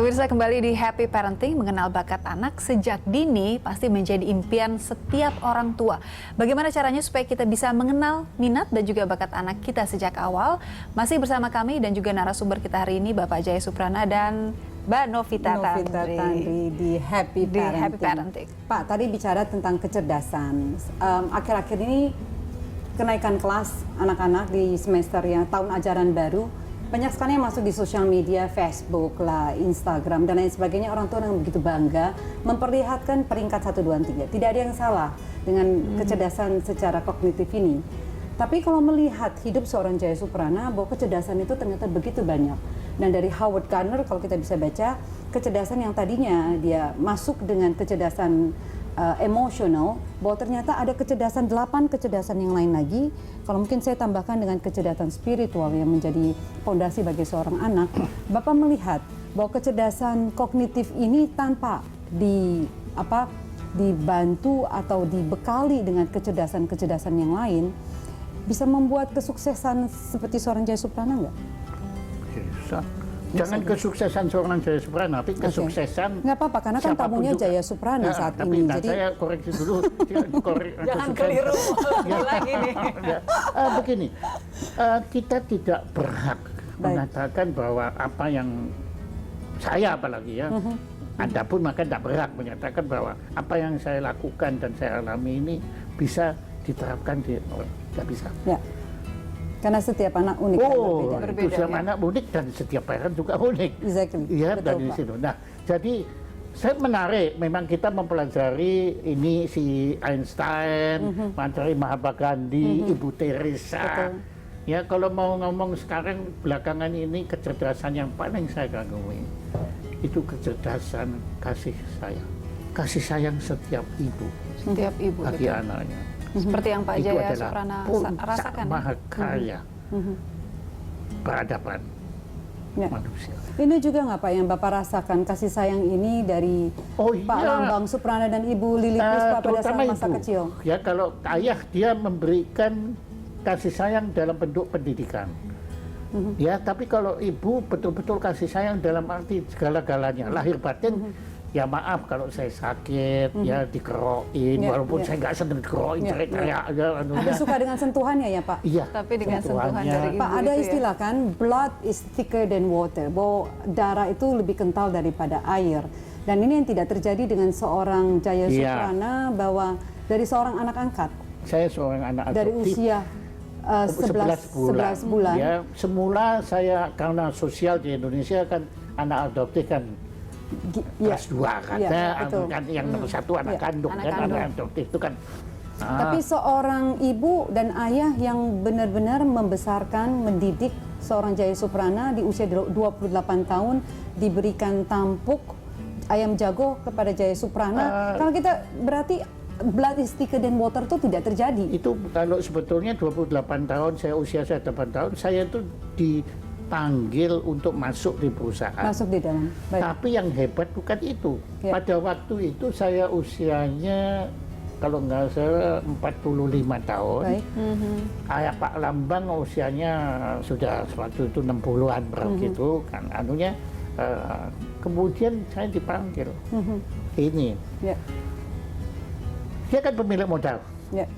Pemirsa, kembali di Happy Parenting. Mengenal bakat anak sejak dini pasti menjadi impian setiap orang tua. Bagaimana caranya supaya kita bisa mengenal minat dan juga bakat anak kita sejak awal? Masih bersama kami dan juga narasumber kita hari ini, Bapak Jaya Suprana dan Mbak Novita Tandri di Happy Parenting. Pak, tadi bicara tentang kecerdasan. Akhir-akhir ini kenaikan kelas anak-anak di semester yang tahun ajaran baru, banyak sekali yang masuk di sosial media, Facebook lah, Instagram, dan lain sebagainya. Orang tua yang begitu bangga memperlihatkan peringkat 1, 2, 3. Tidak ada yang salah dengan kecerdasan secara kognitif ini. Tapi kalau melihat hidup seorang Jaya Suprana, bahwa kecerdasan itu ternyata begitu banyak. Dan dari Howard Gardner, kalau kita bisa baca, kecerdasan yang tadinya dia masuk dengan kecerdasan emosional, bahwa ternyata ada kecerdasan 8 kecerdasan yang lain lagi. Kalau mungkin saya tambahkan dengan kecerdasan spiritual yang menjadi fondasi bagi seorang anak, Bapak melihat bahwa kecerdasan kognitif ini tanpa dibantu atau dibekali dengan kecerdasan-kecerdasan yang lain, bisa membuat kesuksesan seperti seorang Jaya Suprana nggak? Bisa. Jangan kesuksesan seorang Jaya Suprana, tapi kesuksesan. Nggak apa-apa, karena kan tamunya Jaya Suprana saat tapi ini. Jadi saya koreksi dulu. Jangan keliru lagi nih. Begini, kita tidak berhak mengatakan bahwa apa yang saya apalagi ya, Anda pun maka tidak berhak menyatakan bahwa apa yang saya lakukan dan saya alami ini bisa diterapkan di orang. Tidak bisa. Ya. Karena setiap anak unik dan berbeda. Setiap anak unik dan setiap parent juga unik. Exactly. Iya, dari Pak. situ. Nah, jadi saya menarik. Memang kita mempelajari ini si Einstein, mempelajari Mahatma Gandhi, Ibu Teresa. Betul. Ya, kalau mau ngomong sekarang belakangan ini kecerdasan yang paling saya kagumi itu kecerdasan kasih sayang. Kasih sayang setiap ibu. Setiap ibu. Bagi Betul. anaknya. Seperti yang Pak Itu Jaya adalah Suprana puncak rasakan. mahakarya peradaban manusia. Ini juga nggak Pak yang Bapak rasakan kasih sayang ini dari Pak Lambang Suprana dan Ibu Lili Puspa pada saat masa kecil? Ya, kalau ayah dia memberikan kasih sayang dalam bentuk pendidikan. Ya, tapi kalau ibu betul-betul kasih sayang dalam arti segala-galanya, lahir batin. Ya maaf kalau saya sakit, ya dikerokin, walaupun saya nggak seneng dikerokin, cerai-cerai aja. Tapi suka dengan sentuhannya ya Pak? Iya. Tapi dengan sentuhan dari ibu Pak, ada itu istilah kan, blood is thicker than water, bahwa darah itu lebih kental daripada air. Dan ini yang tidak terjadi dengan seorang Jaya Suprana, bahwa dari seorang anak angkat. Saya seorang anak adoptif. Dari usia 11 bulan. Ya, semula saya karena sosial di Indonesia kan anak adoptif kan kelas 2 kan yang nomor 1 anak kandung kan, anak adoptif itu kan. Tapi seorang ibu dan ayah yang benar-benar membesarkan, mendidik seorang Jaya Suprana di usia 28 tahun, diberikan tampuk ayam jago kepada Jaya Suprana. Kalau kita berarti blood is thicker than water itu tidak terjadi. Itu kalau sebetulnya 28 tahun, usia saya 8 tahun, saya itu dipanggil untuk masuk di perusahaan. Masuk di dalam. Baik. Tapi yang hebat bukan itu. Ya. Pada waktu itu saya usianya kalau nggak salah 45 tahun. Baik. Ayah Pak Lambang usianya sudah waktu itu 60-an begitu kan. Anunya kemudian saya dipanggil. Ini. Ya. Dia kan pemilik modal. Ya.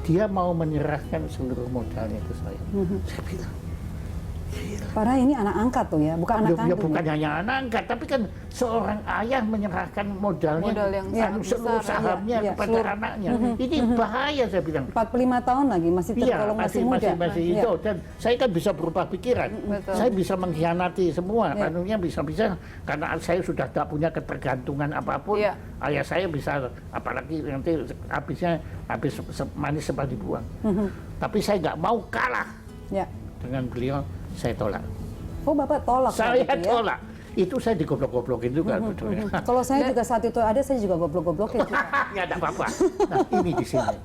Dia mau menyerahkan seluruh modalnya ke saya. Saya bilang, Padahal ini anak angkat tuh ya, bukan anak kandung. bukan hanya anak angkat, tapi kan seorang ayah menyerahkan modal yang seluruh sahamnya kepada anaknya. Ini bahaya, saya bilang. 45 tahun lagi, masih tergolong masih muda. Masih hijau. Dan saya kan bisa berubah pikiran. Saya bisa mengkhianati semua. Anunya bisa-bisa, karena saya sudah tak punya ketergantungan apapun. Ayah saya bisa, apalagi nanti habis manis sempat dibuang. Tapi saya nggak mau kalah dengan beliau. Saya tolak. Oh, Bapak tolak? Saya tolak. Itu saya digoblok-goblokin juga. Kalau saya juga saat itu ada, saya juga goblok-goblokin. Ya, tidak apa-apa. Nah, ini di sini.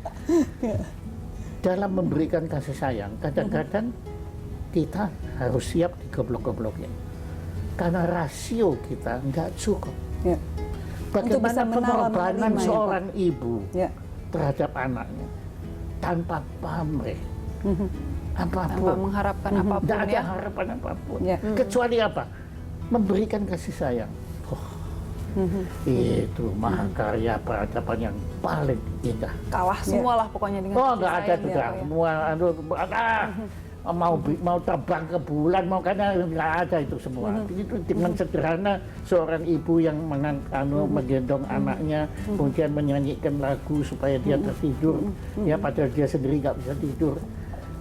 Dalam memberikan kasih sayang, kadang-kadang kita harus siap digoblok-goblokin. Karena rasio kita nggak cukup. Bagaimana pengorbanan seorang ibu terhadap anaknya tanpa pamrih. Tanpa mengharapkan apapun. Tidak ada harapan apapun. Kecuali apa? memberikan kasih sayang. Itu mahakarya peradaban yang paling indah. Kalah semua lah pokoknya dengan Oh, kasih nggak ada sayang tuh ya, dah. Pak, ya. Semua mau terbang ke bulan, mau karena nggak ada itu semua. Itu dengan sederhana seorang ibu yang menggendong anaknya, kemudian menyanyikan lagu supaya dia tertidur, ya padahal dia sendiri nggak bisa tidur.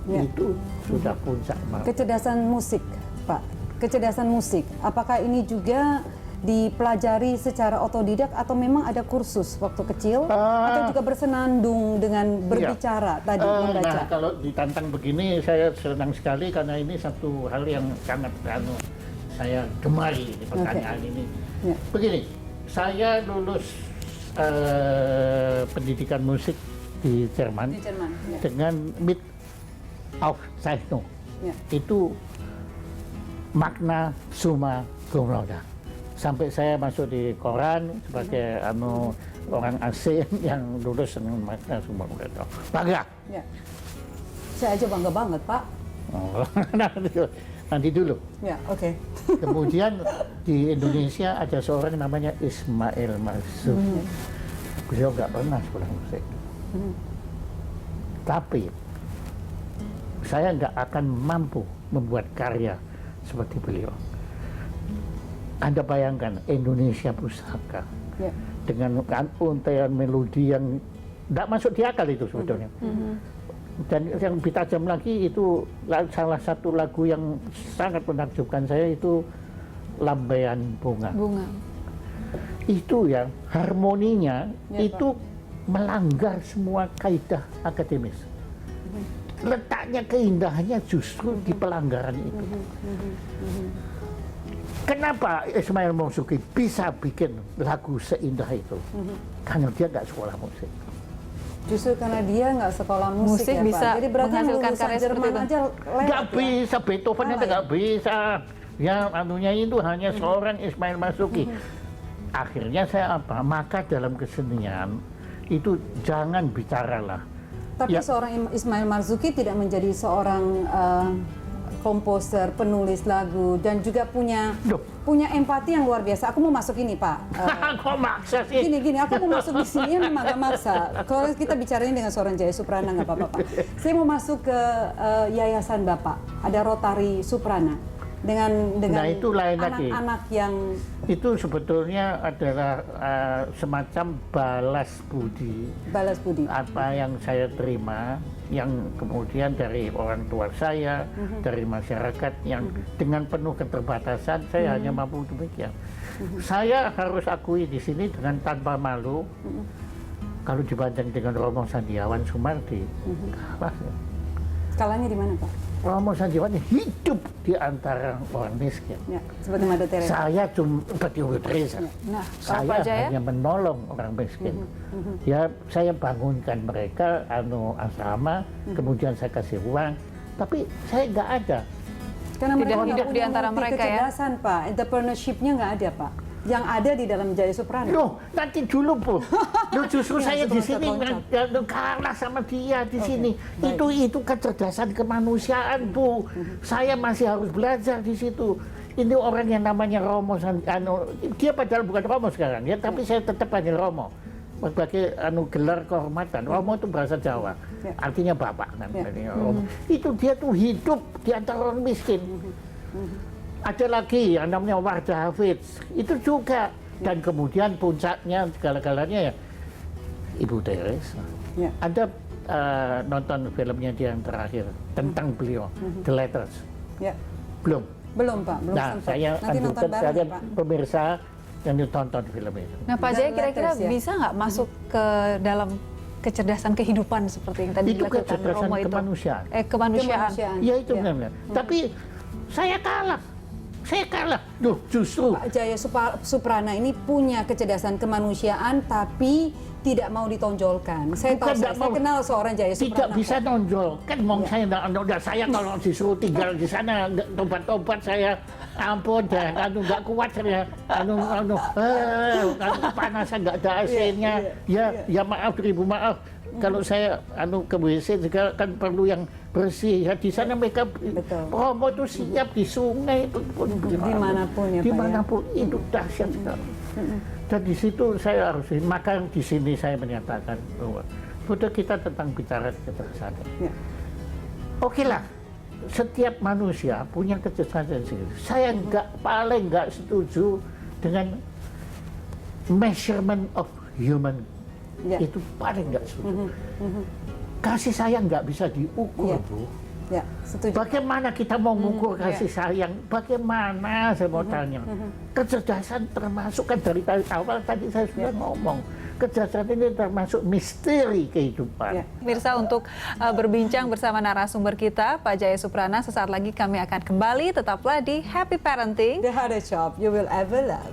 Itu sudah puncak. Kecerdasan musik, Pak. Kecerdasan musik. Apakah ini juga dipelajari secara otodidak atau memang ada kursus waktu kecil atau juga bersenandung dengan berbicara tadi membaca? Nah, kalau ditantang begini saya senang sekali karena ini satu hal yang sangat saya gemari di pertanyaan ini. Begini, saya lulus pendidikan musik di Jerman, dengan Mit-Auszeichnung. Itu makna summa cum laude. Sampai saya masuk di koran sebagai orang asing yang lulus dengan makna summa cum laude. Bangga. Ya. Saya aja bangga banget, Pak. Oh, nanti dulu. Ya, oke. Kemudian di Indonesia ada seorang namanya Ismail Marzuki. Beliau nggak pernah sekolah musik. Tapi saya nggak akan mampu membuat karya seperti beliau. Anda bayangkan Indonesia Pusaka dengan untaian melodi yang tidak masuk di akal itu sebetulnya. Dan yang lebih tajam lagi itu salah satu lagu yang sangat menakjubkan saya itu Lambaian Bunga. Itu yang harmoninya itu melanggar semua kaidah akademis. Letaknya keindahannya justru di pelanggaran itu. Kenapa Ismail Marzuki bisa bikin lagu seindah itu? Karena dia nggak sekolah musik. Justru karena dia nggak sekolah musik ya, bisa Pak. Jadi berarti menghasilkan lulusan karya seperti Jerman itu. aja Nggak bisa, Beethoven itu nggak bisa. Ya, anunya itu hanya seorang Ismail Marzuki. Akhirnya saya apa? Maka dalam kesenian itu jangan bicaralah. Tapi seorang Ismail Marzuki tidak menjadi seorang komposer, penulis lagu, dan juga punya empati yang luar biasa. Aku mau masuk ini, Pak. Kok maksa sih? Gini, aku mau masuk di sini memang agak maksa. Kalau kita bicara ini dengan seorang Jaya Suprana nggak apa-apa, Pak. Saya mau masuk ke yayasan Bapak. Ada Rotary Suprana dengan Nah, itu lain lagi. anak-anak yang Itu sebetulnya adalah semacam balas budi. Apa yang saya terima, yang kemudian dari orang tua saya, dari masyarakat yang dengan penuh keterbatasan, saya hanya mampu demikian. Saya harus akui di sini dengan tanpa malu, kalau dibanding dengan Romo Sandiawan Sumardi, kalah. Kalahnya di mana, Pak? Romo Sandiawan hidup di antara orang miskin. Ya, seperti Mother Teresa. Saya cuma seperti Mother Teresa. Nah, Saya hanya menolong orang miskin. Ya, saya bangunkan mereka asrama, kemudian saya kasih uang, tapi saya nggak ada. Karena Tidak mereka hidup nggak di punya antara mereka ya. kecerdasan, Pak. Entrepreneurship-nya nggak ada, Pak. Yang ada di dalam Jaya Suprana. Loh, nanti dulu Bu. Loh, justru Ya, saya di sebelum sini terloncat. kalah sama dia di Oke, sini. baik. Itu kecerdasan kemanusiaan Bu. Saya masih harus belajar di situ. Ini orang yang namanya Romo, dia padahal bukan Romo sekarang ya, tapi saya tetap panggil Romo. Sebagai gelar kehormatan. Romo itu bahasa Jawa, artinya bapak kan. Romo. Itu dia tuh hidup di antara orang miskin. Ada lagi yang namanya Wardah Hafidz, itu juga. Dan kemudian puncaknya segala-galanya ya Ibu Teresa. Anda nonton filmnya dia yang terakhir tentang beliau, The Letters? Belum? Belum, Pak. Belum Nah, sempat. saya Nanti nonton anjurkan bareng, kalian Pak. pemirsa yang ditonton film itu. Nah, Pak Jaya kira-kira Letters, ya. bisa nggak masuk ke dalam kecerdasan kehidupan seperti yang tadi Itu dilakukan kecerdasan Romo itu? kemanusiaan. Kemanusiaan. Ya itu benar. Tapi saya kalah. Duh, justru Pak Jaya Suprana ini punya kecerdasan kemanusiaan tapi tidak mau ditonjolkan. Saya Bukan tahu, nggak saya mau. kenal seorang Jaya Suprana. tidak bisa nonjol. Kan Ya. saya kalau disuruh tinggal di sana tobat-tobat saya ampun dah, nggak kuat saya, kepanasan nggak ada AC-nya. Ya maaf, ribu maaf. Kalau saya ke WC juga kan perlu yang bersih. Ya, di sana mereka promo itu siap di sungai pun dimanapun ya Pak. Dimanapun itu dahsyat sekali. Dan di situ saya harus, maka di sini saya menyatakan bahwa udah kita tentang bicara kecerdasan. Ya. Oke lah, setiap manusia punya kecerdasan sendiri. Saya paling nggak setuju dengan measurement of human. Itu paling nggak setuju. Kasih sayang nggak bisa diukur, Bu. Ya, setuju. Bagaimana kita mau mengukur kasih sayang? Bagaimana saya mau tanya? Kecerdasan termasuk kan dari awal tadi saya sudah ngomong. Kecerdasan ini termasuk misteri kehidupan. Mirsa, untuk berbincang bersama narasumber kita, Pak Jaya Suprana, sesaat lagi kami akan kembali. Tetaplah di Happy Parenting, the hardest job you will ever love.